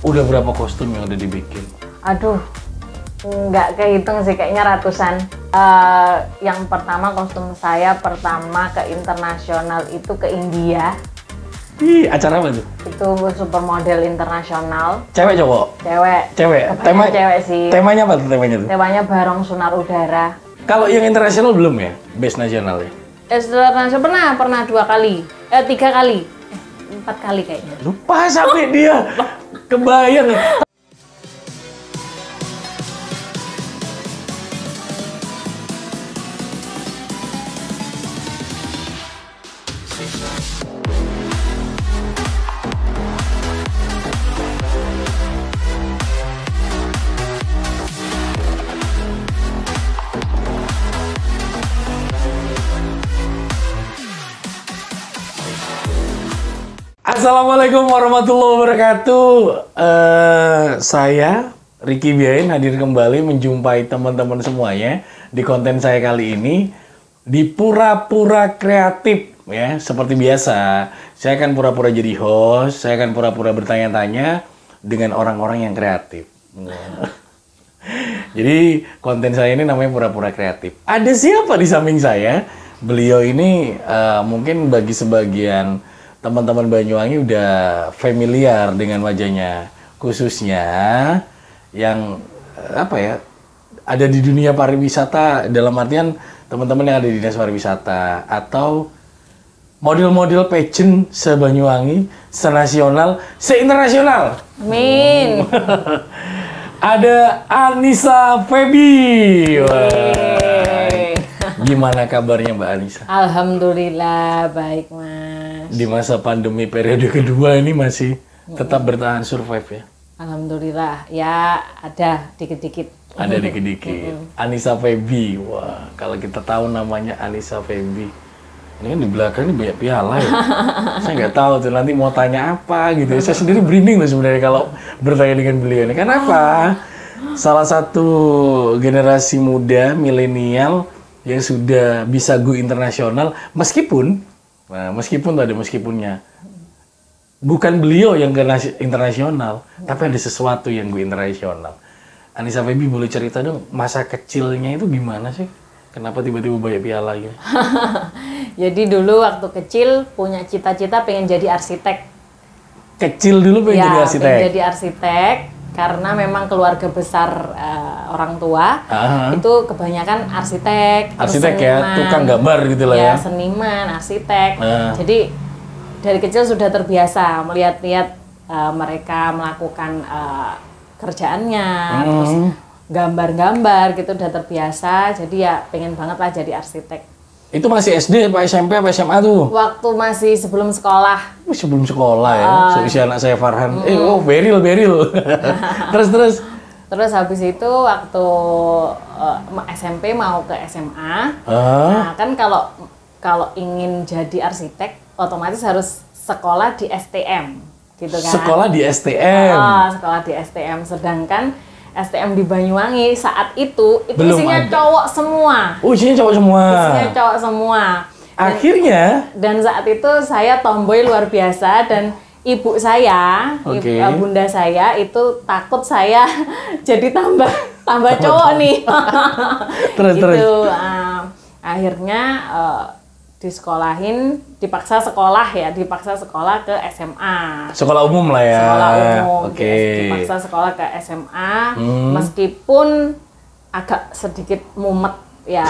Udah berapa kostum yang udah dibikin? Aduh, nggak kehitung sih, kayaknya ratusan. Yang pertama kostum saya pertama ke internasional itu ke India. Ih, acara apa tuh? Itu supermodel internasional. Cewek cowok? Cewek. Cewek. Kebanyakan cewek sih. Temanya apa tuh temanya tuh? Temanya Barong Sunar Udara. Kalau yang internasional belum ya? Best nasional ya? Internasional pernah 2 kali. 3 kali. 4 kali kayaknya. Lupa sampai dia. Kebayang ya. Assalamualaikum warahmatullahi wabarakatuh. Saya Ricky Biain hadir kembali menjumpai teman-teman semuanya di konten saya kali ini di Pura-Pura Kreatif ya. Seperti biasa, saya akan pura-pura jadi host, saya akan pura-pura bertanya-tanya dengan orang-orang yang kreatif. Jadi konten saya ini namanya Pura-Pura Kreatif. Ada siapa di samping saya? Beliau ini mungkin bagi sebagian teman-teman Banyuwangi udah familiar dengan wajahnya, khususnya yang ada di dunia pariwisata, dalam artian teman-teman yang ada di dinas pariwisata atau model-model pageant se-Banyuwangi, se-nasional, se-internasional. Amin. Ada Anissa Feby. Gimana kabarnya Mbak Anissa? Alhamdulillah baik Mas. Di masa pandemi periode kedua ini masih tetap bertahan survive ya? Alhamdulillah, ya ada dikit-dikit. Ada dikit-dikit. Anissa Feby, wah kalau kita tahu namanya Anissa Feby, ini kan di belakang ini banyak piala ya. Saya nggak tahu tuh nanti mau tanya apa gitu. Saya sendiri merinding loh sebenarnya kalau bertanya dengan beliau ini. Kenapa? Salah satu generasi muda milenial yang sudah bisa go internasional, meskipun tuh ada meskipunnya. Bukan beliau yang ke internasional, tapi ada sesuatu yang go internasional. Anissa Feby boleh cerita dong, masa kecilnya itu gimana sih? Kenapa tiba-tiba banyak piala gitu? Jadi dulu waktu kecil punya cita-cita pengen jadi arsitek. Kecil dulu pengen jadi arsitek? Pengen jadi arsitek. Karena memang keluarga besar orang tua itu kebanyakan arsitek ya, tukang gambar gitu lah ya. Seniman, arsitek. Jadi dari kecil sudah terbiasa melihat-lihat mereka melakukan kerjaannya, terus gambar-gambar gitu udah terbiasa. Jadi ya pengen banget lah jadi arsitek. Itu masih SD, Pak SMP, apa SMA tuh? Waktu masih sebelum sekolah. Sebelum sekolah ya, seusia anak saya Farhan. Beril. Terus. Terus habis itu waktu SMP mau ke SMA. Nah kan kalau ingin jadi arsitek, otomatis harus sekolah di STM, gitu kan? Sekolah di STM. Sekolah di STM. Sedangkan STM di Banyuwangi saat itu isinya ada. cowok semua. Isinya cowok semua. Isinya cowok semua. Akhirnya. Dan saat itu saya tomboy luar biasa dan ibu saya, bunda saya itu takut saya jadi tambah cowok nih. Terus. Akhirnya dipaksa sekolah ke SMA. Sekolah umum lah ya. Sekolah umum. Oke. Dipaksa sekolah ke SMA, meskipun agak sedikit mumet ya.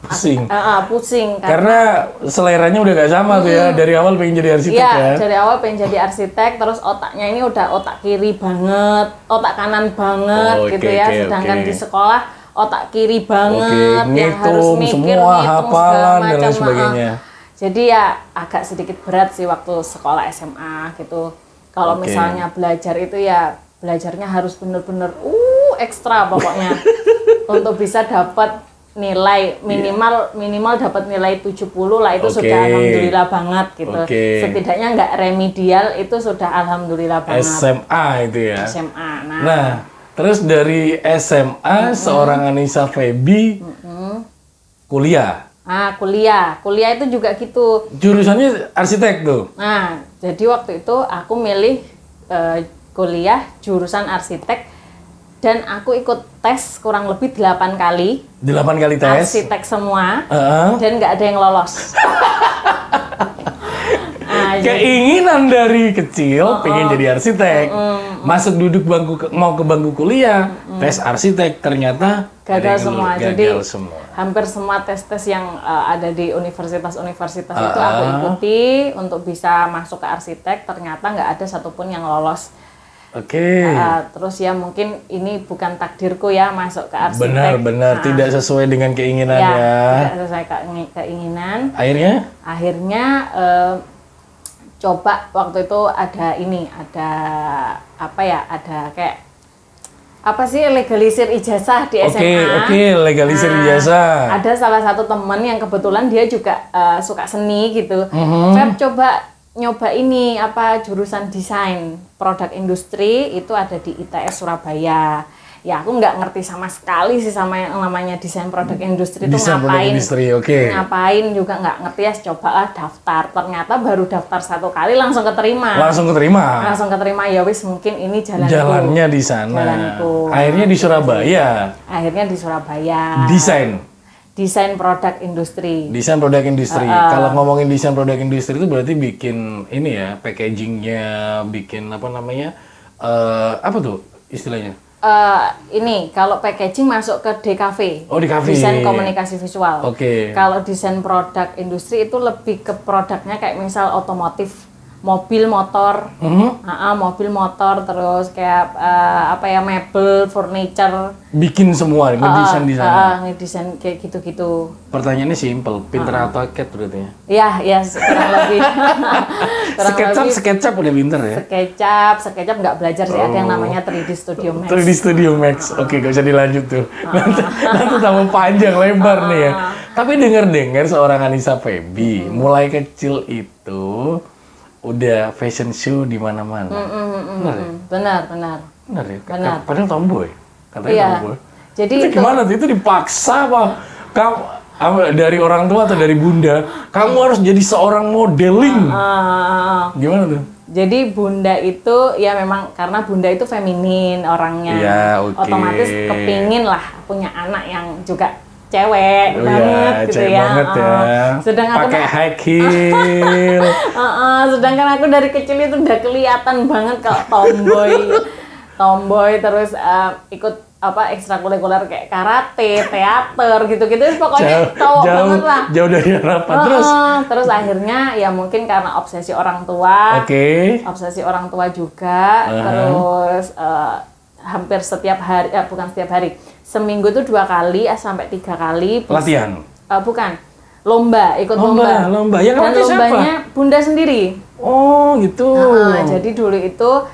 Pusing. Pusing karena seleranya udah gak sama tuh ya. Dari awal pengen jadi arsitek ya. Dari awal pengen jadi arsitek, terus otaknya ini udah otak kiri banget, otak kanan banget gitu ya. Sedangkan di sekolah otak kiri banget, yang harus mikir, semua hafalan dan lain sebagainya. Jadi ya agak sedikit berat sih waktu sekolah SMA gitu. Kalau misalnya belajar itu ya belajarnya harus bener-bener ekstra pokoknya untuk bisa dapat nilai minimal dapat nilai 70 lah, itu sudah alhamdulillah banget gitu. Setidaknya nggak remedial itu sudah alhamdulillah banget. SMA itu ya. SMA. Nah, terus dari SMA seorang Anissa Feby kuliah. Kuliah itu juga gitu. Jurusannya arsitek tuh. Nah, jadi waktu itu aku milih kuliah jurusan arsitek dan aku ikut tes kurang lebih 8 kali. 8 kali tes? Arsitek semua, dan nggak ada yang lolos. Keinginan dari kecil pengen jadi arsitek, masuk duduk mau ke bangku kuliah, tes arsitek, ternyata gagal semua. Jadi semua. Hampir semua tes-tes yang ada di universitas-universitas itu aku ikuti untuk bisa masuk ke arsitek, ternyata nggak ada satupun yang lolos. Oke. Terus ya mungkin ini bukan takdirku ya masuk ke arsitek. Benar, tidak sesuai dengan keinginan ya. Tidak sesuai keinginan. Akhirnya coba waktu itu ada kayak apa sih, legalisir ijazah di SMA. Oke, legalisir ijazah. Ada salah satu teman yang kebetulan dia juga suka seni gitu. Feb coba nyoba ini jurusan desain produk industri, itu ada di ITS Surabaya. Ya aku nggak ngerti sama sekali sih sama yang namanya desain produk industri itu ngapain. Ngapain juga nggak ngerti ya, cobalah daftar. Ternyata baru daftar 1 kali langsung keterima. Langsung keterima ya wis, mungkin ini jalannya di sana. Jalanku. Akhirnya di Surabaya. Desain produk industri. Desain produk industri. Kalau ngomongin desain produk industri itu berarti bikin ini ya, packagingnya, bikin apa tuh istilahnya? Ini kalau packaging masuk ke DKV. Oh, DKV. Desain komunikasi visual. Oke. Kalau desain produk industri itu lebih ke produknya kayak misal otomotif, mobil motor, terus kayak mebel, furniture. Bikin semua, ngedesain di sana. Ngedesain kayak gitu-gitu. Pertanyaannya simple, pinter AutoCAD berarti ya? Ya, kurang lebih. SketchUp udah pinter ya? SketchUp nggak belajar sih, ada yang namanya 3D Studio Max. 3D Studio Max, oke, gak usah dilanjut tuh. Nanti tambah panjang lebar nih ya. Tapi dengar seorang Anissa Febi, mulai kecil itu udah fashion show di mana-mana. Benar ya? Benar. Padahal tomboy. Katanya tomboy. Jadi itu gimana tuh? Itu dipaksa apa? Kamu dari orang tua atau dari bunda, kamu harus jadi seorang modeling. Gimana tuh? Jadi bunda itu ya memang karena bunda itu feminin orangnya. Ya, otomatis kepingin lah punya anak yang juga cewek banget gitu cewek ya. Banget ya. Sedangkan pakai high heel. Sedangkan aku dari kecil itu udah kelihatan banget kalau tomboy terus ikut ekstrakurikuler kayak karate, teater gitu-gitu, pokoknya cowok banget lah. Jauh dari harapan. Terus akhirnya ya mungkin karena obsesi orang tua. Obsesi orang tua juga. Terus hampir setiap hari, bukan setiap hari, seminggu tuh 2 kali sampai 3 kali. Latihan? Bukan, ikut lomba. Yang dan lombanya siapa? Bunda sendiri. Oh gitu. Jadi dulu itu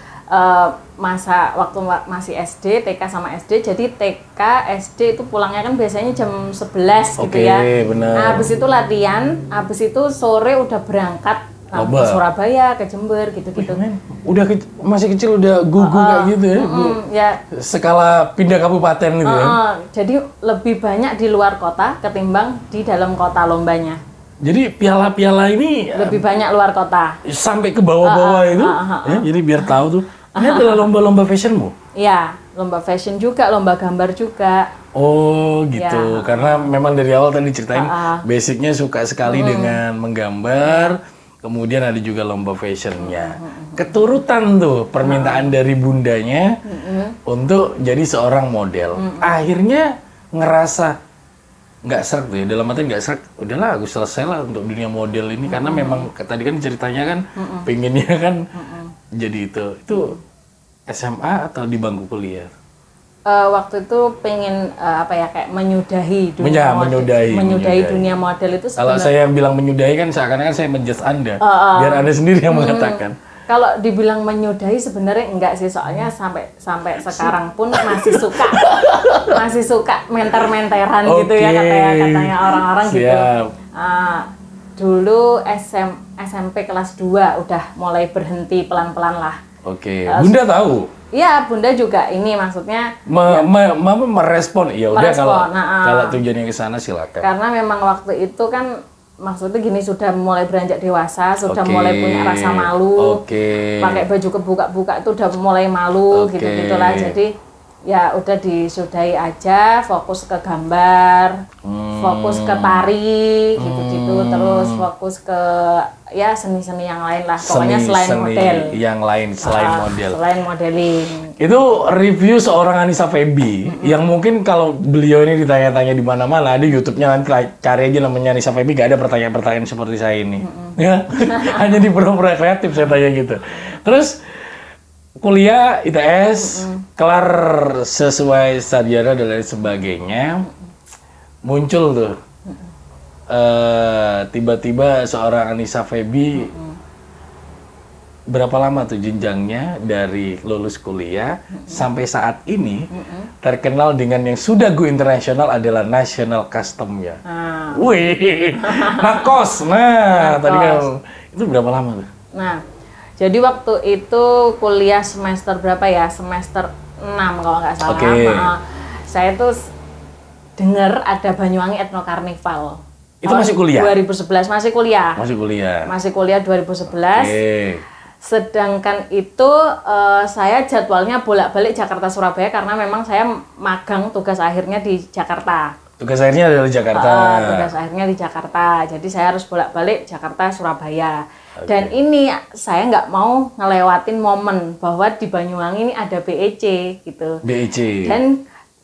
waktu masih SD, TK sama SD, jadi TK, SD itu pulangnya kan biasanya jam 11 gitu ya. Benar. Nah, habis itu latihan, habis itu sore udah berangkat ke Surabaya, ke Jember gitu-gitu. Masih kecil udah gugu kayak gitu ya? Ya. Skala pindah kabupaten gitu ya? Jadi lebih banyak di luar kota ketimbang di dalam kota lombanya. Jadi piala-piala ini lebih banyak luar kota. Sampai ke bawah-bawah itu? Jadi biar tahu tuh. Ini adalah lomba-lomba fashionmu? Iya, lomba fashion juga, lomba gambar juga. Oh gitu, karena memang dari awal tadi ceritain basicnya suka sekali dengan menggambar, kemudian ada juga lomba fashionnya. Keturutan tuh permintaan dari bundanya untuk jadi seorang model. Akhirnya ngerasa nggak serak tuh ya, dalam arti nggak serak, udahlah aku selesai lah untuk dunia model ini, karena memang tadi kan ceritanya kan pengennya kan jadi itu SMA atau di bangku kuliah? Waktu itu pengen kayak menyudahi dunia model. Menyudahi dunia model itu sebenarnya. Kalau saya bilang menyudahi kan seakan-akan saya menjudge Anda, biar Anda sendiri yang mengatakan. Kalau dibilang menyudahi sebenarnya enggak sih, soalnya sampai sekarang pun masih suka menter-menteran gitu ya katanya orang-orang gitu. Dulu SMP kelas 2 udah mulai berhenti pelan-pelan lah. Bunda tahu? Iya, Bunda juga ini maksudnya merespon. Ya udah kalau tujuannya ke sana silakan. Karena memang waktu itu kan maksudnya gini, sudah mulai beranjak dewasa, sudah Oke. mulai punya rasa malu, Oke. pakai baju kebuka-buka itu udah mulai malu, Oke. gitu-gitulah. Jadi ya udah disudahi aja, fokus ke gambar, fokus ke tari, gitu-gitu, terus fokus ke ya seni-seni yang lain lah. Pokoknya selain Seni model. yang lain selain model. Selain modeling. Itu review seorang Annisa Feby yang mungkin kalau beliau ini ditanya-tanya di mana-mana, ada YouTube-nya, nanti cari aja namanya Annisa Feby, gak ada pertanyaan-pertanyaan seperti saya ini. Ya, hanya di program kreatif saya tanya gitu. Terus kuliah ITS, kelar sesuai sarjana dan lain sebagainya, muncul tuh tiba-tiba seorang Annisa Feby. Berapa lama tuh jenjangnya dari lulus kuliah sampai saat ini terkenal dengan yang sudah go internasional adalah national custom-nya. Wih, nakos. Nah, tadi kan itu berapa lama tuh? Nah, jadi waktu itu kuliah semester berapa ya? Semester 6 kalau nggak salah. Oke. Saya tuh dengar ada Banyuwangi Ethno Carnival. Itu masih kuliah? 2011, masih kuliah. Masih kuliah. Masih kuliah 2011. Oke. Sedangkan itu saya jadwalnya bolak-balik Jakarta Surabaya karena memang saya magang tugas akhirnya di Jakarta. Tugas akhirnya adalah di Jakarta. Tugas akhirnya di Jakarta. Jadi saya harus bolak-balik Jakarta Surabaya. Dan ini saya nggak mau ngelewatin momen bahwa di Banyuwangi ini ada BEC gitu. BEC.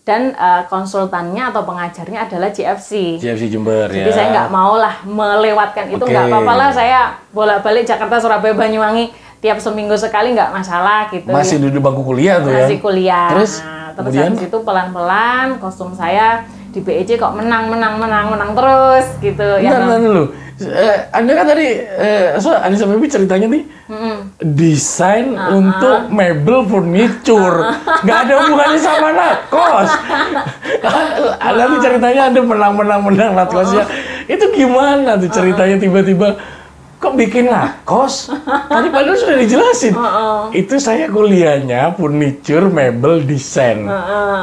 Dan konsultannya atau pengajarnya adalah JFC. JFC Jember. Jadi ya. saya nggak mau lah melewatkan itu, nggak apa-apa lah saya bolak-balik Jakarta Surabaya Banyuwangi tiap seminggu sekali, nggak masalah gitu. Masih duduk bangku kuliah tuh ya? Masih kuliah. Terus Terus kemudian? habis itu pelan-pelan kostum saya di BEC kok menang terus gitu. Bentar dulu. Anda kan tadi, Annisa Feby ceritanya nih, desain untuk mebel furniture. Nggak ada hubungannya sama nakos. Anda nih ceritanya Anda menang nakosnya. Itu gimana tuh ceritanya tiba-tiba, kok bikin nakos? Tadi padahal sudah dijelasin. Itu saya kuliahnya furniture, mebel, desain.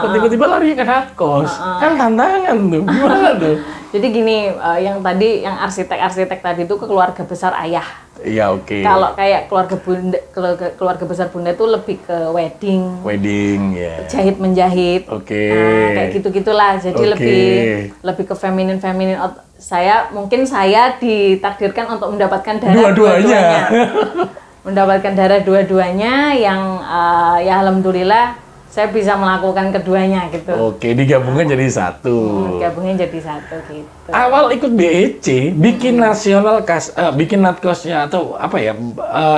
Kok tiba-tiba lari ke nakos? Kan tantangan tuh. Gimana tuh? Jadi gini, yang tadi, yang arsitek tadi itu keluarga besar ayah. Iya, oke. Kalau kayak keluarga besar bunda itu lebih ke Wedding, ya. jahit menjahit. Oke. Nah, kayak gitu-gitulah. Jadi lebih ke feminin. Mungkin saya ditakdirkan untuk mendapatkan darah dua-duanya. Mendapatkan darah dua-duanya yang ya alhamdulillah saya bisa melakukan keduanya gitu. Oke, digabungkan jadi satu. Gabungin jadi satu gitu. Awal ikut BEC, bikin nasional bikin natkosnya atau apa ya?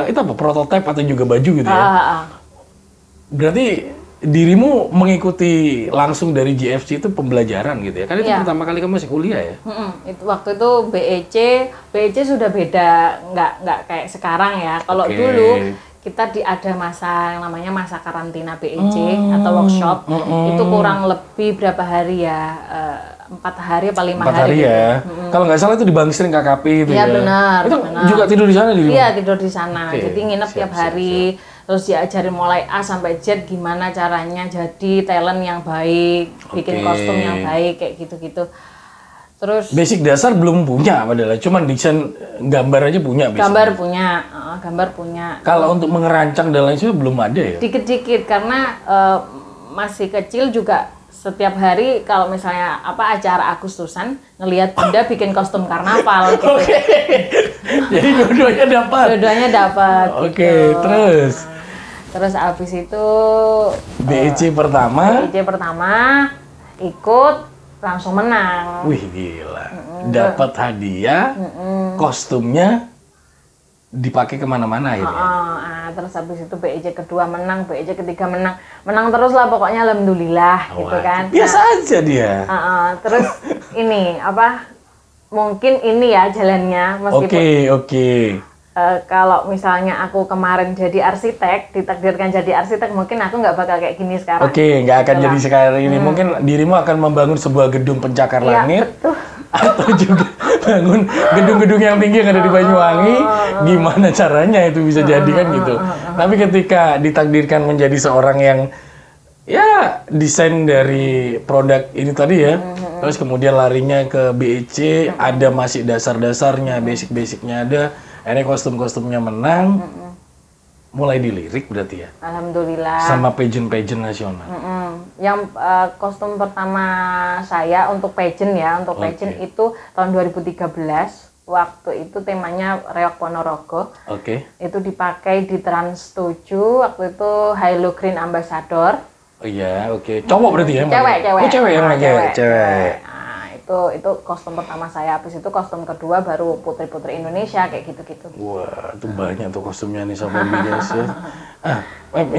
Itu apa, prototipe atau juga baju gitu ya? Berarti dirimu mengikuti langsung dari JFC itu pembelajaran gitu ya? Kan itu pertama kali kamu masih kuliah ya? Itu waktu itu BEC sudah beda, nggak kayak sekarang ya. Kalau dulu kita ada masa yang namanya masa karantina BEC atau workshop, itu kurang lebih berapa hari ya, 4 hari apa 5 hari ya. gitu. Kalau nggak salah itu di Bangsering KKP itu ya. Iya benar. Itu juga tidur di sana di rumah? Iya, tidur di sana. Jadi nginep tiap hari, terus diajarin mulai A sampai Z gimana caranya jadi talent yang baik, bikin kostum yang baik, kayak gitu-gitu. Terus basic dasar belum punya padahal, cuman desain gambar aja punya. Gambar punya. Kalau untuk mengerancang dan lain sebagainya belum ada ya? Dikit-dikit karena masih kecil juga. Setiap hari kalau misalnya acara Agustusan ngelihat bunda bikin kostum karnaval gitu. Oke. Jadi dua-duanya dapat. Oke, gitu. Terus abis itu BEC pertama ikut langsung menang. Wih gila, dapat hadiah, kostumnya dipakai kemana-mana akhirnya. Terus habis itu BEC kedua menang, BEC ketiga menang terus lah pokoknya alhamdulillah gitu kan. Biasa aja dia. Terus ini mungkin ini ya jalannya meskipun. Oke. Kalau misalnya aku kemarin jadi arsitek, ditakdirkan jadi arsitek, mungkin aku nggak bakal kayak gini sekarang. Oke, nggak akan jadi sekarang ini. Mungkin dirimu akan membangun sebuah gedung pencakar langit, betul. atau juga bangun gedung-gedung yang tinggi yang ada di Banyuwangi. Gimana caranya itu bisa jadi kan gitu. Tapi ketika ditakdirkan menjadi seorang yang ya desain dari produk ini tadi ya. Terus kemudian larinya ke BEC, ada masih dasar-dasarnya, basic-basicnya ada. Ini kostum-kostumnya menang. Mulai dilirik berarti ya? Alhamdulillah. Sama pageant-pageant nasional. Yang kostum pertama saya untuk pageant ya, untuk pageant itu tahun 2013. Waktu itu temanya Reok Ponorogo. Itu dipakai di Trans 7, waktu itu Hilo Green Ambassador. Oh iya, cowok berarti ya? Cewek. Oh cewek yang pakai? Cewek. Nah, itu kostum pertama saya. Habis itu kostum kedua baru Putri-Putri Indonesia kayak gitu-gitu. Wah, itu banyak tuh kostumnya nih sama guys ya.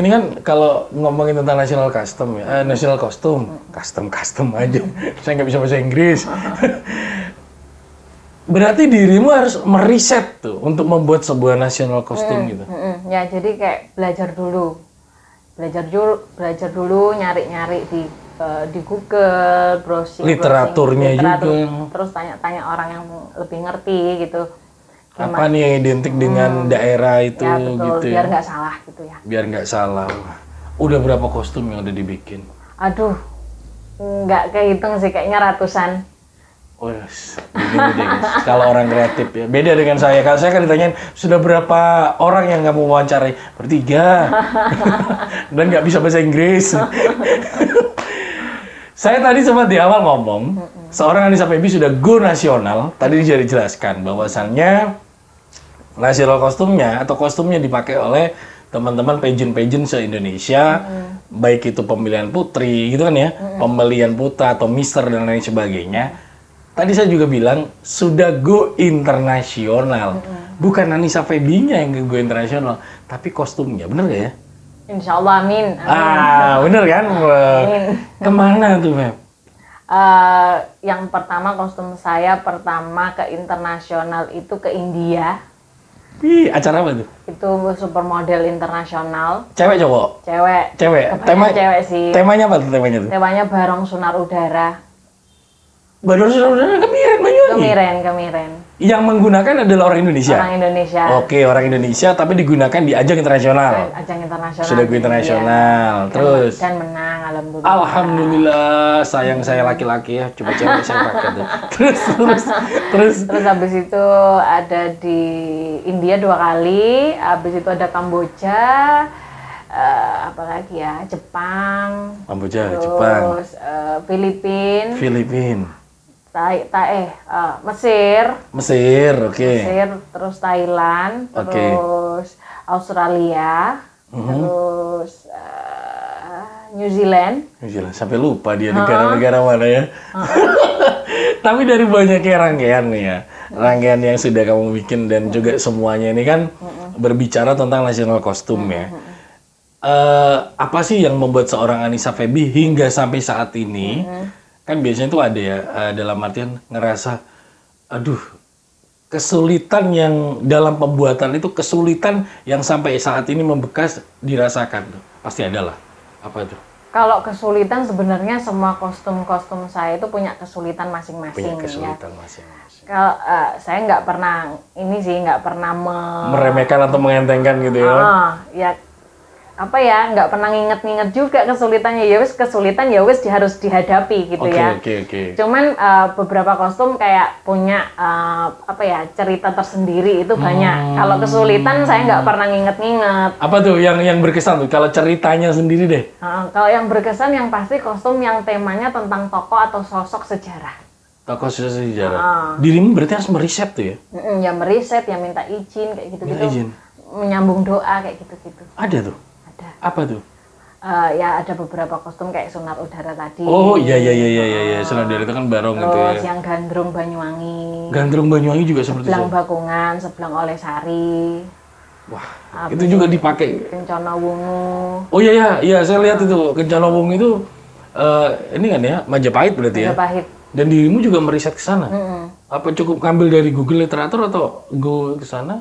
Ini kan kalau ngomongin tentang national custom ya, national custom aja. Saya nggak bisa bahasa Inggris. Berarti dirimu harus meriset tuh untuk membuat sebuah national custom gitu. Ya, jadi kayak belajar dulu, nyari-nyari di Google, browsing literaturnya juga. Terus tanya-tanya orang yang lebih ngerti gitu. Apa nih yang identik dengan daerah itu ya, betul, gitu biar ya? nggak salah gitu ya. Biar nggak salah. Udah berapa kostum yang udah dibikin? Aduh, nggak kehitung sih, kayaknya ratusan. Oh yes, begini deh guys. Kalau orang kreatif ya, beda dengan saya. Kalau saya kan ditanyain, sudah berapa orang yang kamu wawancarai? Bertiga. Dan nggak bisa bahasa Inggris. Saya tadi sempat di awal ngomong, seorang Anissa Febi sudah go nasional. Tadi sudah dijelaskan bahwasannya nasional kostumnya atau kostumnya dipakai oleh teman-teman pageant se-Indonesia, baik itu pemilihan putri gitu kan ya, pemilihan putra atau mister dan lain sebagainya. Tadi saya juga bilang sudah go internasional, bukan Anissa Febinya yang go internasional, tapi kostumnya, bener gak ya? Insya Allah, amin. Bener kan? Amin. Kemana tuh, Feb? Yang pertama kostum saya pertama ke internasional itu ke India. Acara apa tuh? Itu supermodel internasional. Cewek cowok? Cewek. Cewek sih. Temanya apa tuh temanya tuh? Temanya Barong Sunar Udara. Barong Sunar Udara Kemiren. Yang menggunakan adalah orang Indonesia? Orang Indonesia. Oke, orang Indonesia tapi digunakan di ajang internasional? Ajang internasional. Sudah go internasional. Iya. Terus? Dan menang, alhamdulillah. Alhamdulillah, sayang saya laki-laki ya. Coba cewek saya pakai tuh. Terus habis itu ada di India 2 kali, habis itu ada Kamboja, apalagi ya, Jepang. Kamboja, Jepang. Terus Filipina. Mesir, terus Thailand, terus Australia, terus New Zealand. Sampai lupa dia negara-negara mana ya. Tapi dari banyaknya rangkaian nih ya, rangkaian yang sudah kamu bikin dan juga semuanya ini kan berbicara tentang national kostum ya. Apa sih yang membuat seorang Anissa Febi hingga sampai saat ini? Kan biasanya tuh ada ya, dalam artian ngerasa, aduh, kesulitan yang dalam pembuatan itu, kesulitan yang sampai saat ini membekas dirasakan. Pasti ada lah. Apa itu? Kalau kesulitan sebenarnya semua kostum-kostum saya itu punya kesulitan masing-masing. Punya kesulitan masing-masing. Kalau saya nggak pernah meremehkan atau mengentengkan gitu ya? Ya nggak pernah nginget-nginget juga kesulitannya, ya wis kesulitan ya wis harus dihadapi gitu ya. Cuman beberapa kostum kayak punya cerita tersendiri itu banyak. Kalau kesulitan saya nggak pernah nginget-nginget. Apa tuh yang berkesan tuh? Kalau ceritanya sendiri deh. Kalau yang berkesan yang pasti kostum yang temanya tentang tokoh atau sosok sejarah. Tokoh sejarah. Dirimu berarti harus meriset tuh ya? Ya meriset, ya minta izin kayak gitu-gitu. Minta izin. Menyambung doa kayak gitu-gitu. Ada tuh? Apa tuh? Ya ada beberapa kostum kayak Sunar Udara tadi. Oh iya. Sunar Udara itu kan Barong gitu ya. Terus yang Gandrung Banyuwangi. Gandrung Banyuwangi juga seperti itu. Sebelang Bakungan, Sebelang Olesari. Wah, itu juga dipakai. Kencana Wungu. Oh iya, saya lihat itu Kencana Wungu itu ini kan ya Majapahit berarti ya. Majapahit. Dan dirimu juga meriset ke sana. Apa cukup ngambil dari Google Literatur atau go ke sana?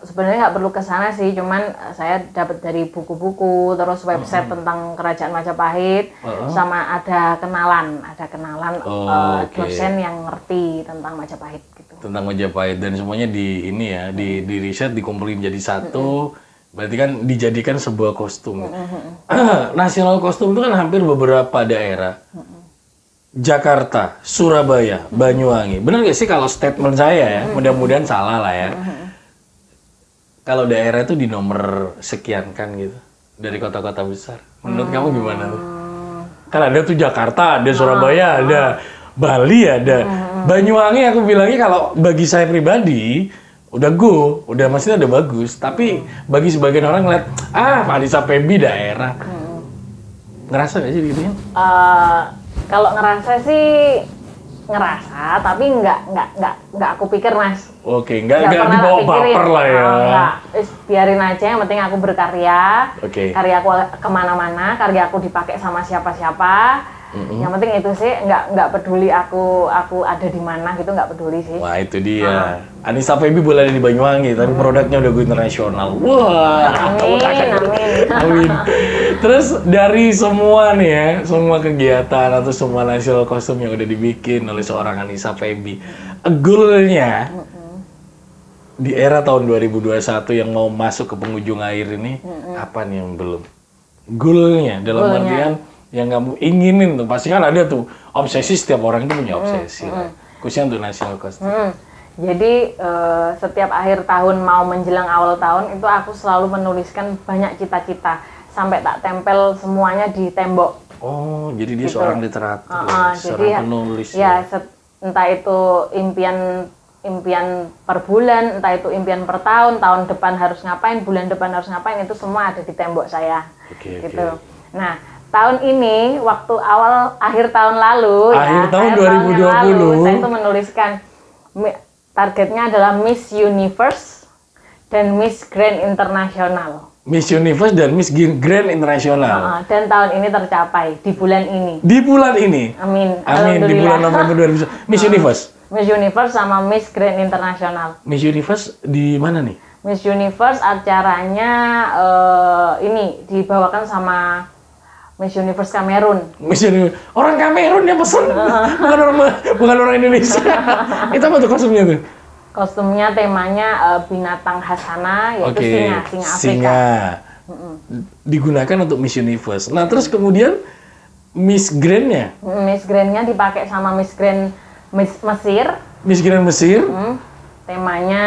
Sebenarnya nggak perlu ke sana sih, cuman saya dapat dari buku-buku, terus website tentang Kerajaan Majapahit, sama ada kenalan dosen yang ngerti tentang Majapahit gitu. Tentang Majapahit, dan semuanya di riset, dikumpulin jadi satu, Berarti kan dijadikan sebuah kostum. Nasional kostum itu kan hampir beberapa daerah. Jakarta, Surabaya, Banyuwangi. Benar nggak sih kalau statement saya ya? Mudah-mudahan salah lah ya. Kalau daerah itu di nomor sekian kan gitu. Dari kota-kota besar. Menurut kamu gimana tuh? Kan ada tuh Jakarta, ada Surabaya, ada Bali, ada Banyuwangi. Aku bilangnya kalau bagi saya pribadi, udah udah maksudnya udah bagus. Tapi bagi sebagian orang ngeliat, Anissa Febi daerah. Ngerasa nggak sih gitu ya? Kalau ngerasa sih ngerasa, tapi nggak aku pikir, Mas. Oke, nggak dibawa baper lah ya. Nggak, biarin aja. Yang penting aku berkarya. Karya aku kemana-mana, karya aku dipakai sama siapa-siapa. Yang penting itu sih, nggak peduli aku ada di mana gitu, nggak peduli sih. Wah itu dia. Anissa Febi boleh ada di Banyuwangi, tapi produknya udah go internasional. Wah, amin. Terus dari semua nih ya, semua kegiatan atau semua nasional kostum yang udah dibikin oleh seorang Anissa Febi, goalnya di era tahun 2021 yang mau masuk ke penghujung akhir ini, apa nih yang belum? Goalnya dalam artian yang kamu inginin tuh, pasti kan ada tuh obsesi, setiap orang itu punya obsesi khususnya untuk nasional kostum. Jadi setiap akhir tahun mau menjelang awal tahun itu aku selalu menuliskan banyak cita-cita sampai tak tempel semuanya di tembok. Oh, jadi dia gitu. seorang literatur, seorang penulis. Ya, entah itu impian per bulan, entah itu impian per tahun, tahun depan harus ngapain, bulan depan harus ngapain, itu semua ada di tembok saya. Gitu. Nah, tahun ini, waktu akhir tahun lalu, tahun 2020, saya itu menuliskan targetnya adalah Miss Universe dan Miss Grand International. Miss Universe dan Miss Grand International. Dan tahun ini tercapai di bulan ini. Di bulan ini. Amin. Di bulan November 2020. Miss Universe. Miss Universe sama Miss Grand International. Miss Universe di mana nih? Miss Universe acaranya ini dibawakan sama Miss Universe Kamerun. Miss Universe. Orang Kamerun yang pesen, bukan orang Indonesia. Itu apa tuh kostumnya tuh? Kostumnya temanya binatang khasana, yaitu singa Afrika. Digunakan untuk Miss Universe. Nah, terus kemudian Miss Grand-nya? Miss Grand-nya dipakai sama Miss Grand Mesir. Miss Grand Mesir? Temanya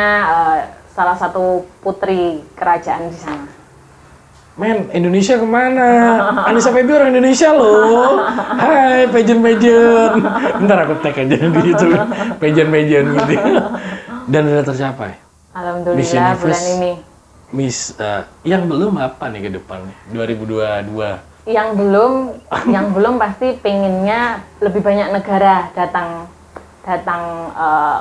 salah satu putri kerajaan di sana. Men, Indonesia kemana? Anissa Febi orang Indonesia loh. Hai, pageant. Bentar aku tag aja di itu. Pageant gitu. Dan udah tercapai. Alhamdulillah bulan ini. Miss, yang belum apa nih ke depannya? 2022. Yang belum pasti pengennya lebih banyak negara datang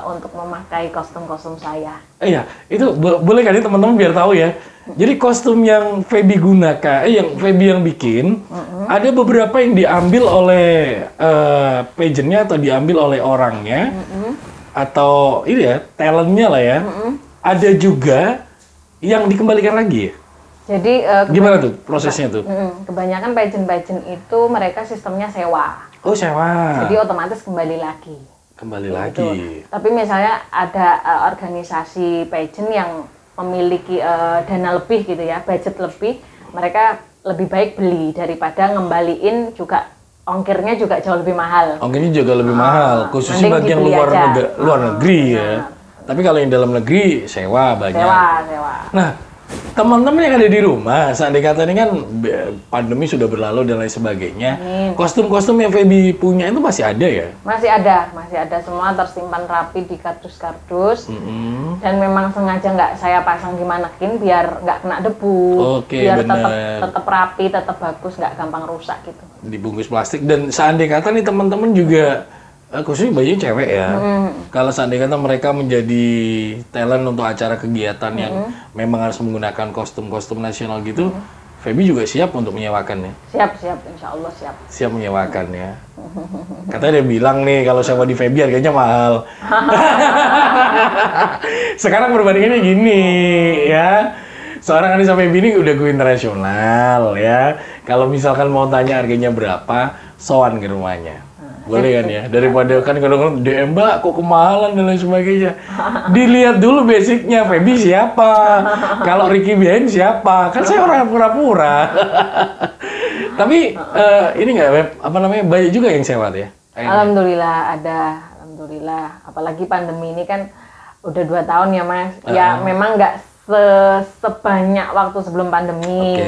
untuk memakai kostum-kostum saya. Iya, itu boleh kan teman-teman biar tahu ya. Jadi kostum yang Febi gunakan, yang Febi yang bikin, ada beberapa yang diambil oleh pageantnya atau diambil oleh orangnya, atau ini ya talentnya lah ya. Ada juga yang dikembalikan lagi ya. Jadi gimana tuh prosesnya tuh? Kebanyakan pageant itu mereka sistemnya sewa. Oh sewa. Jadi otomatis kembali lagi. Tapi misalnya ada organisasi pageant yang memiliki dana lebih gitu ya, budget lebih, mereka lebih baik beli daripada ngembaliin, juga ongkirnya juga jauh lebih mahal. Ongkirnya juga lebih mahal, khususnya bagi yang luar negeri ya. Tapi kalau yang dalam negeri sewa banyak. Sewa. Nah, teman-teman yang ada di rumah, seandainya kata ini kan pandemi sudah berlalu dan lain sebagainya. Kostum-kostum yang Febi punya itu masih ada ya? Masih ada semua tersimpan rapi di kardus-kardus. Dan memang sengaja nggak saya pasang di manekin biar nggak kena debu. Biar tetap rapi, tetap bagus, nggak gampang rusak gitu. Dibungkus plastik. Dan seandainya kata nih teman-teman juga, khususnya bajunya cewek ya. Kalau seandainya kata mereka menjadi talent untuk acara kegiatan yang memang harus menggunakan kostum-kostum nasional gitu, Febi juga siap untuk menyewakannya? Siap, insya Allah siap. Siap menyewakannya. Katanya dia bilang nih, kalau sewa di Febi harganya mahal. Sekarang perbandingannya gini ya. Seorang Anissa Febi ini udah go internasional ya. Kalau misalkan mau tanya harganya berapa, sowan ke rumahnya. Boleh kan ya? Daripada kan kadang-kadang DM Mbak kok kemahalan dan lain sebagainya. Dilihat dulu basicnya, Feby siapa? Kalau Ricky Biain siapa? Kan saya orang pura-pura. Tapi ini nggak, Beb, apa namanya, banyak juga yang sewa ya? Alhamdulillah ada, alhamdulillah. Apalagi pandemi ini kan udah 2 tahun ya Mas. Ya memang nggak sebanyak waktu sebelum pandemi.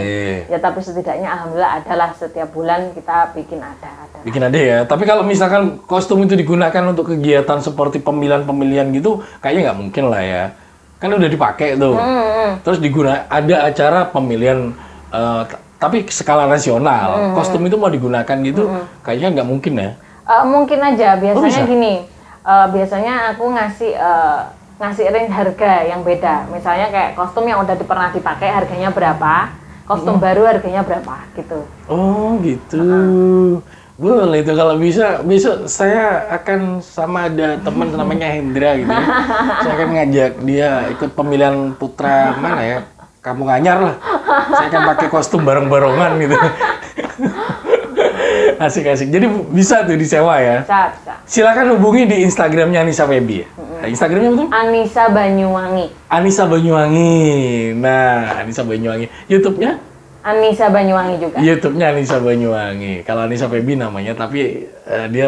Ya tapi setidaknya alhamdulillah adalah setiap bulan kita bikin ada. Bikin ada ya. Tapi kalau misalkan kostum itu digunakan untuk kegiatan seperti pemilihan-pemilihan gitu, kayaknya nggak mungkin lah ya. Kan udah dipakai tuh. Terus ada acara pemilihan tapi skala nasional. Kostum itu mau digunakan gitu, kayaknya nggak mungkin ya. Mungkin aja. Biasanya gini. Biasanya aku ngasih range harga yang beda. Misalnya kayak kostum yang udah pernah dipakai harganya berapa, kostum baru harganya berapa gitu. Oh gitu. Boleh itu kalau bisa. Besok saya akan sama ada teman namanya Hendra gitu. Saya akan ngajak dia ikut pemilihan putra mana ya? Kampung Anyar lah. Saya akan pakai kostum bareng-barengan gitu. Asik-asik. Jadi bisa tuh disewa ya? Bisa. Silakan hubungi di Instagramnya Anissa Feby ya? Instagramnya betul? Anissa Banyuwangi. Anissa Banyuwangi. Nah, Anissa Banyuwangi. YouTube-nya? Anissa Banyuwangi juga. YouTube-nya Anissa Banyuwangi. Kalau Anissa Feby namanya, tapi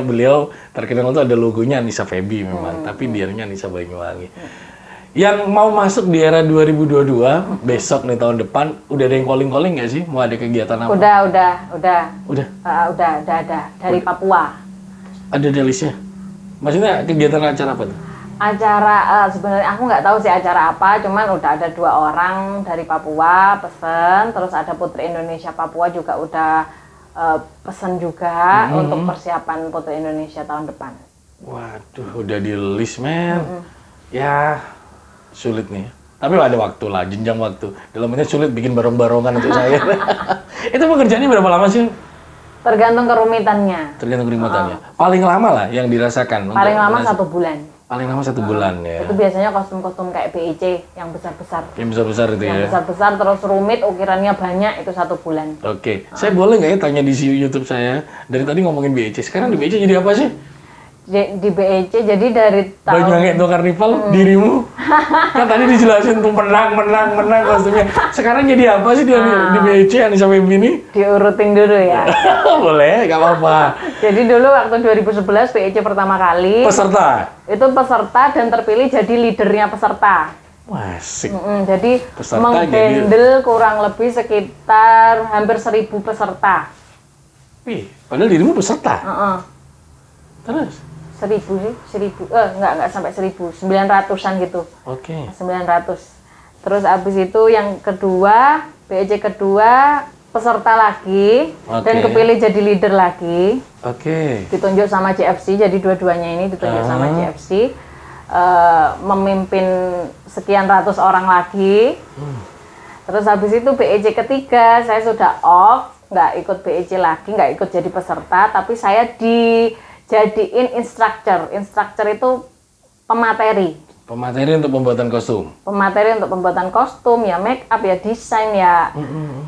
beliau terkenal tuh ada logonya Anissa Feby memang, tapi dianya Anissa Banyuwangi. Yang mau masuk di era 2022, besok nih tahun depan, udah ada yang calling-calling nggak sih? Mau ada kegiatan apa? Udah. Udah? Udah ada. Dari Papua. Ada listnya? Maksudnya kegiatan acara apa tuh? Acara, sebenarnya aku nggak tahu sih acara apa, cuman udah ada 2 orang dari Papua pesen, terus ada Putri Indonesia Papua juga udah pesen juga untuk persiapan Putri Indonesia tahun depan. Waduh, udah di list, men. Ya, sulit nih. Tapi ada waktu lah, jenjang waktu. Dalamnya sulit bikin bareng-barengan untuk saya. Itu pekerjaannya berapa lama sih? Tergantung kerumitannya. Paling lama lah yang dirasakan? Paling lama 1 bulan. Paling lama 1 bulan ya. Itu biasanya kostum-kostum kayak BEC yang besar-besar. Yang besar-besar itu ya. Yang besar-besar terus rumit, ukirannya banyak, itu 1 bulan. Oke. Saya boleh nggak ya tanya di YouTube saya? Dari tadi ngomongin BEC, sekarang di BEC jadi apa sih? Di BEC jadi dari tahun Banyuwangi itu karnival dirimu. Kan tadi dijelasin tuh menang kostumnya. Sekarang jadi apa sih di BEC Anissa Feby ini? Diurutin dulu ya. Boleh, nggak apa-apa. Jadi dulu waktu 2011 BEC pertama kali. Peserta? Itu peserta dan terpilih jadi leadernya peserta. Wah, asik. Jadi menghandle kurang lebih sekitar hampir 1.000 peserta. Wih, padahal dirimu peserta? Terus? 1.000 sih, enggak sampai 1.000, 900-an gitu. Oke. 900. Terus abis itu yang kedua, BEC kedua, peserta lagi, dan kepilih jadi leader lagi. Ditunjuk sama JFC, jadi dua-duanya ini ditunjuk sama JFC. Memimpin sekian ratus orang lagi. Terus habis itu BEC ketiga, saya sudah off, nggak ikut BEC lagi, nggak ikut jadi peserta, tapi saya dijadiin instructor. Instructor itu pemateri. Pemateri untuk pembuatan kostum. Pemateri untuk pembuatan kostum, ya make up, ya desain,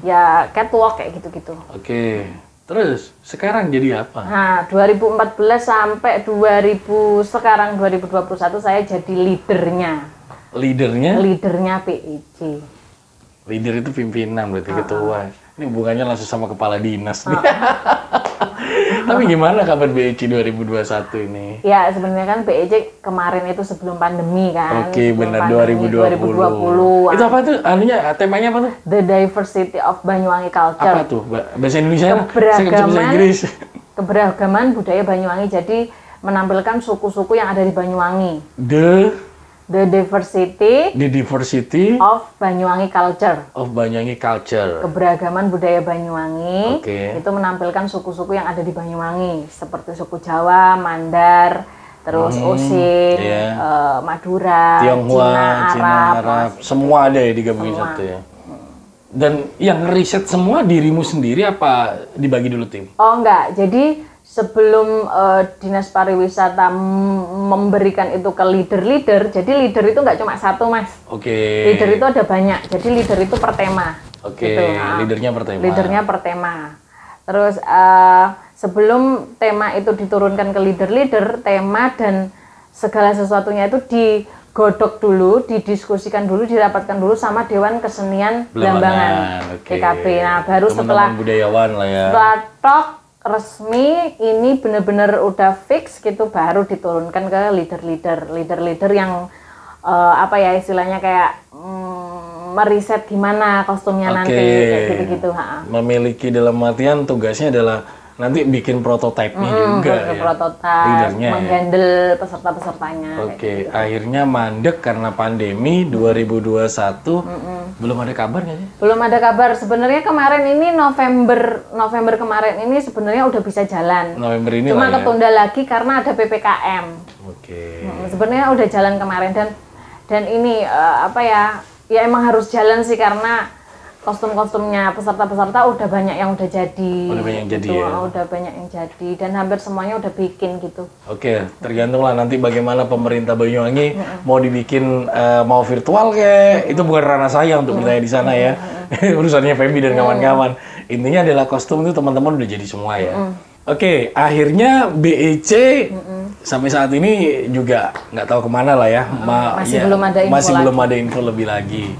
ya catwalk kayak gitu-gitu. Oke. Terus sekarang jadi apa? Nah, 2014 sampai sekarang 2021 saya jadi leadernya. Leadernya? Leadernya BEC. Leader itu pimpinan berarti ketua. Ini hubungannya langsung sama kepala dinas nih. Tapi gimana kabar BEC 2021 ini? Ya sebenarnya kan BEC kemarin itu sebelum pandemi kan. Oke, benar 2020. Itu apa tuh? Temanya apa tuh? The Diversity of Banyuwangi Culture. Apa tuh? Bahasa Indonesia? Saya nggak bisa bahasa Inggris. Keberagaman budaya Banyuwangi. Jadi menampilkan suku-suku yang ada di Banyuwangi. The Diversity of Banyuwangi Culture. Keberagaman budaya Banyuwangi. Itu menampilkan suku-suku yang ada di Banyuwangi seperti suku Jawa, Mandar, terus Osing, Madura, Cina, Arab. Semua ada ya digabungin satu ya. Dan yang riset semua dirimu sendiri apa dibagi dulu tim? Oh enggak, jadi sebelum Dinas Pariwisata memberikan itu ke leader-leader, jadi leader itu nggak cuma satu, Mas. Leader itu ada banyak, jadi leader itu per tema. Gitu. Leadernya per tema. Leadernya per tema. Terus sebelum tema itu diturunkan ke leader-leader, tema dan segala sesuatunya itu digodok dulu, didiskusikan dulu, dirapatkan dulu sama Dewan Kesenian Blambangan PKB. Nah, baru setelah budayawan lah ya. Setelah talk resmi ini benar-benar udah fix gitu, baru diturunkan ke leader-leader yang apa ya istilahnya kayak meriset gimana kostumnya nanti kayak gitu-gitu. Memiliki dalam artian tugasnya adalah nanti bikin prototipe-nya juga ya. Prototipe, menghandle peserta-pesertanya. Oke, akhirnya mandek karena pandemi 2021. Belum ada kabar nggak sih? Belum ada kabar. Sebenarnya kemarin ini November kemarin ini sebenarnya udah bisa jalan. November ini cuma lah ya. ketunda lagi karena ada PPKM. Oke. Sebenarnya udah jalan kemarin dan ini apa ya? Ya emang harus jalan sih karena kostum-kostumnya peserta-peserta udah banyak yang udah jadi. Udah banyak yang jadi gitu. ya? Udah banyak yang jadi dan hampir semuanya udah bikin gitu. Oke, tergantung lah nanti bagaimana pemerintah Banyuwangi mau dibikin mau virtual kayak itu bukan ranah saya untuk bertanya di sana ya. Urusannya Feby dan kawan-kawan. Intinya adalah kostum itu teman-teman udah jadi semua ya. Oke, akhirnya BEC sampai saat ini juga nggak tahu kemana lah ya. Masih belum ada info lebih lagi.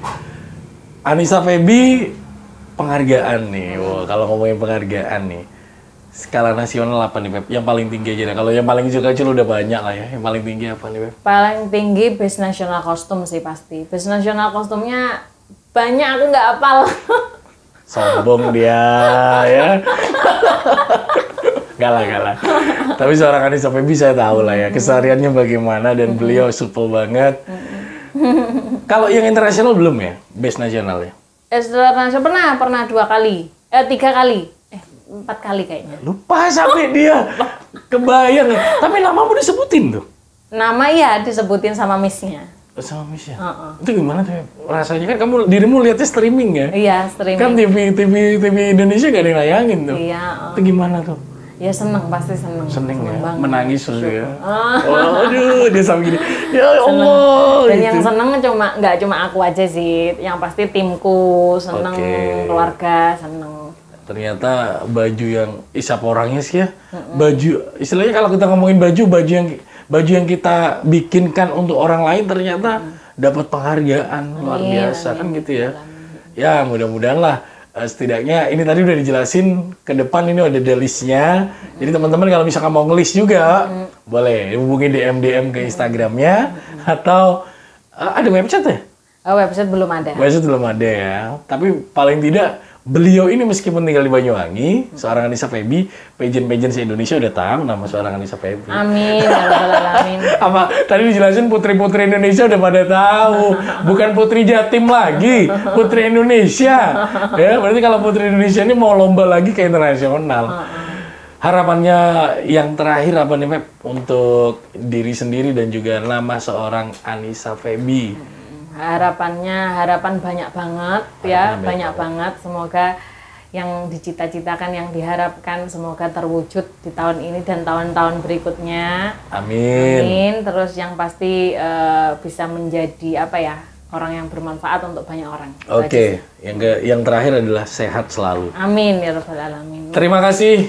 Anissa Feby penghargaan nih. Wow, kalau ngomongin penghargaan nih, skala nasional apa nih, Beb? Yang paling tinggi aja deh. Kalau yang paling kecil-kecil udah banyak lah ya. Yang paling tinggi apa nih, Beb? Paling tinggi Best National Costume sih pasti. Best National Costume-nya banyak, aku nggak hafal. Sombong dia, ya. Galah. Tapi seorang Anissa Feby saya tahu lah ya, kesehariannya bagaimana dan beliau supel banget. Kalau yang internasional belum ya, best nasional ya? Internasional pernah 2 kali, 3 kali, 4 kali kayaknya. Lupa sampai dia, kebayang. Tapi namamu disebutin tuh? Nama ya disebutin sama Miss-nya. Sama Miss ya? Itu gimana tuh? Rasanya kan dirimu lihatnya streaming ya? Iya, streaming. Kan TV Indonesia gak ada yang layangin tuh. Iya. Itu gimana tuh? Ya seneng, pasti seneng. Seneng ya? Banget. Menangis tuh ya? Oh, aduh, dia sampai gini. Ya Allah! Dan gitu. yang seneng nggak cuma aku aja sih, yang pasti timku seneng, keluarga seneng. Ternyata baju yang siapa orangnya sih ya? Baju, istilahnya kalau kita ngomongin baju yang kita bikinkan untuk orang lain ternyata dapat penghargaan luar biasa kan gitu ya? Ya mudah-mudahan lah. Setidaknya ini tadi udah dijelasin, ke depan ini ada listnya. Jadi teman-teman kalau misalkan mau ngelis juga, boleh hubungi DM ke Instagramnya atau ada website ya? Website belum ada. Website belum ada ya. Tapi paling tidak beliau ini meskipun tinggal di Banyuwangi, seorang Anissa Feby, pageant se-Indonesia udah tahu nama seorang Anissa Feby. Amin, ya rabbal alamin. Apa tadi dijelasin putri-putri Indonesia udah pada tahu, bukan putri Jatim lagi, putri Indonesia. Ya, berarti kalau putri Indonesia ini mau lomba lagi ke internasional. Harapannya yang terakhir apa nih, Mep, untuk diri sendiri dan juga nama seorang Anissa Feby? Harapan banyak banget ya, banyak banget. Semoga yang dicita-citakan, yang diharapkan semoga terwujud di tahun ini dan tahun-tahun berikutnya. Amin. Terus yang pasti bisa menjadi apa ya, orang yang bermanfaat untuk banyak orang. Oke. Yang terakhir adalah sehat selalu. Amin ya rabbal alamin. Terima kasih.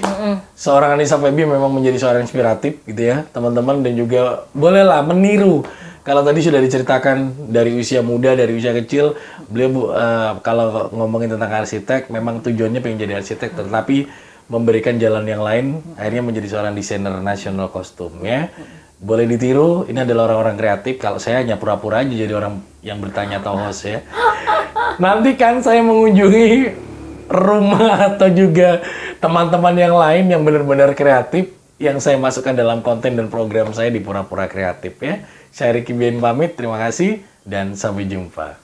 Seorang Anissa Feby memang menjadi seorang inspiratif gitu ya, teman-teman, dan juga bolehlah meniru. Kalau tadi sudah diceritakan dari usia muda, dari usia kecil, beliau kalau ngomongin tentang arsitek, memang tujuannya pengen jadi arsitek, tetapi memberikan jalan yang lain, akhirnya menjadi seorang desainer nasional kostum ya. Boleh ditiru, ini adalah orang-orang kreatif. Kalau saya hanya pura-pura aja jadi orang yang bertanya atau host ya. Nanti kan saya mengunjungi rumah atau juga teman-teman yang lain yang benar-benar kreatif, yang saya masukkan dalam konten dan program saya di Pura-Pura Kreatif ya. Saya Ricky Bien pamit, terima kasih dan sampai jumpa.